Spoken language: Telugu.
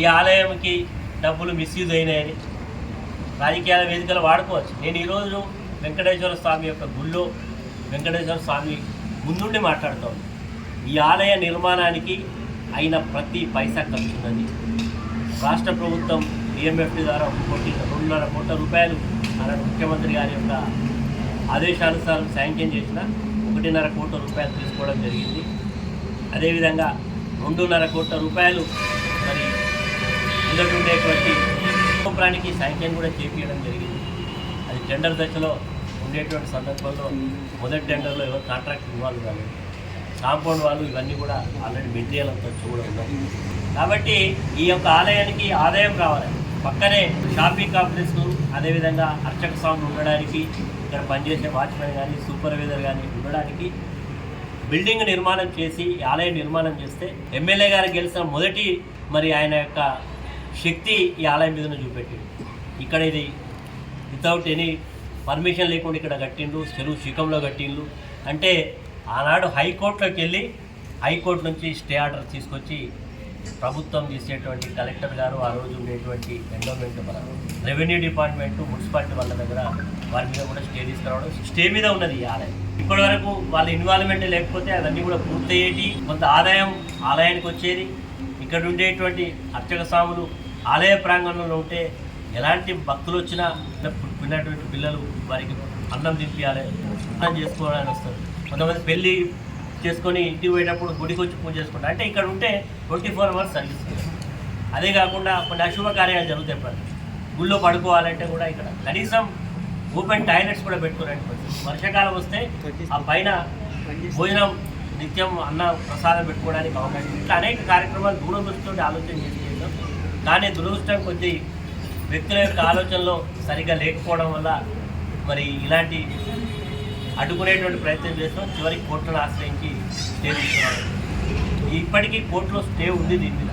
ఈ ఆలయంకి డబ్బులు మిస్యూజ్ అయినాయని రాజకీయాల వేదికలు వాడుకోవచ్చు. నేను ఈరోజు వెంకటేశ్వర స్వామి యొక్క గుళ్ళో వెంకటేశ్వర స్వామి ముందుండి మాట్లాడుతాను. ఈ ఆలయ నిర్మాణానికి అయిన ప్రతి పైసా ఖర్చున్నది. రాష్ట్ర ప్రభుత్వం డిఎంఎఫ్టీ ద్వారా 2.5 కోట్ల రూపాయలు అలాంటి ముఖ్యమంత్రి గారి యొక్క ఆదేశానుసారం శాంక్షన్ చేసిన 1.5 కోట్ల రూపాయలు తీసుకోవడం జరిగింది. అదేవిధంగా 2.5 కోట్ల రూపాయలు మరి మొదటి ఉండేటువంటి ప్రాణికి శాంక్షన్ కూడా చేపించడం జరిగింది. అది టెండర్ దశలో ఉండేటువంటి సందర్భంలో మొదటి టెండర్లో ఎవరు కాంట్రాక్ట్ ఇన్వాల్వ్ కాలేదు. కాంపౌండ్ వాళ్ళు ఇవన్నీ కూడా ఆల్రెడీ మెటీరియల్ అంతా కూడా ఉన్నాయి. కాబట్టి ఈ యొక్క ఆలయానికి ఆదాయం రావాలి. పక్కనే షాపింగ్ కాంప్లెక్స్, అదేవిధంగా అర్చక స్వామి ఉండడానికి, ఇక్కడ పనిచేసే వాచ్మెన్ కానీ సూపర్వైజర్ కానీ ఉండడానికి బిల్డింగ్ నిర్మాణం చేసి ఆలయం నిర్మాణం చేస్తే ఎమ్మెల్యే గారు గెలిచిన మొదటి మరి ఆయన యొక్క శక్తి ఈ ఆలయం మీద చూపెట్టిండు. ఇక్కడ ఇది వితౌట్ ఎనీ పర్మిషన్ లేకుండా ఇక్కడ కట్టిండు, చెరువు శిఖంలో కట్టిండు. అంటే ఆనాడు హైకోర్టులోకి వెళ్ళి హైకోర్టు నుంచి స్టే ఆర్డర్ తీసుకొచ్చి ప్రభుత్వం తీసేటువంటి కలెక్టర్ గారు ఆ రోజు ఉండేటువంటి ఎండోమెంట్ మన రెవెన్యూ డిపార్ట్మెంట్ మున్సిపాలిటీ వాళ్ళ దగ్గర వారి మీద కూడా స్టే తీసుకురావడం, స్టే మీద ఉన్నది ఈ ఆలయం. ఇప్పటి వరకు వాళ్ళ ఇన్వాల్వ్మెంట్ లేకపోతే అవన్నీ కూడా పూర్తయ్యేటి, కొంత ఆదాయం ఆలయానికి వచ్చేది. ఇక్కడ ఉండేటువంటి అర్చక స్వాములు ఆలయ ప్రాంగణంలో ఉంటే ఎలాంటి భక్తులు వచ్చినా పుట్టినటువంటి పిల్లలు వారికి అన్నం తినిపించాలి, అన్నం చేసుకోవడానికి వస్తారు. కొంతమంది పెళ్ళి చేసుకొని ఇంటికి పోయేటప్పుడు గుడికి వచ్చి పూజ చేసుకుంటారు. అంటే ఇక్కడ ఉంటే 24 hours సర్వీస్. అదే కాకుండా కొన్ని అశుభ కార్యాలు జరుగుతాయి. గుళ్ళో పడుకోవాలంటే కూడా ఇక్కడ కనీసం ఓపెన్ టాయిలెట్స్ కూడా పెట్టుకోరండి. వర్షాకాలం వస్తే ఆ పైన భోజనం నిత్యం అన్న ప్రసాదం పెట్టుకోవడానికి అవకాశం. ఇట్లా అనేక కార్యక్రమాలు దూరదృష్టితో ఆలోచన చేస్తాం. కానీ దురదృష్టం కొద్ది వ్యక్తుల యొక్క ఆలోచనలో సరిగ్గా లేకపోవడం వల్ల మరి ఇలాంటి అడ్డుకునేటువంటి ప్రయత్నం చేస్తాం. చివరికి కోర్టును ఆశ్రయించి స్టే తీసుకున్నాం. ఇప్పటికీ కోర్టులో స్టే ఉంది దీని మీద.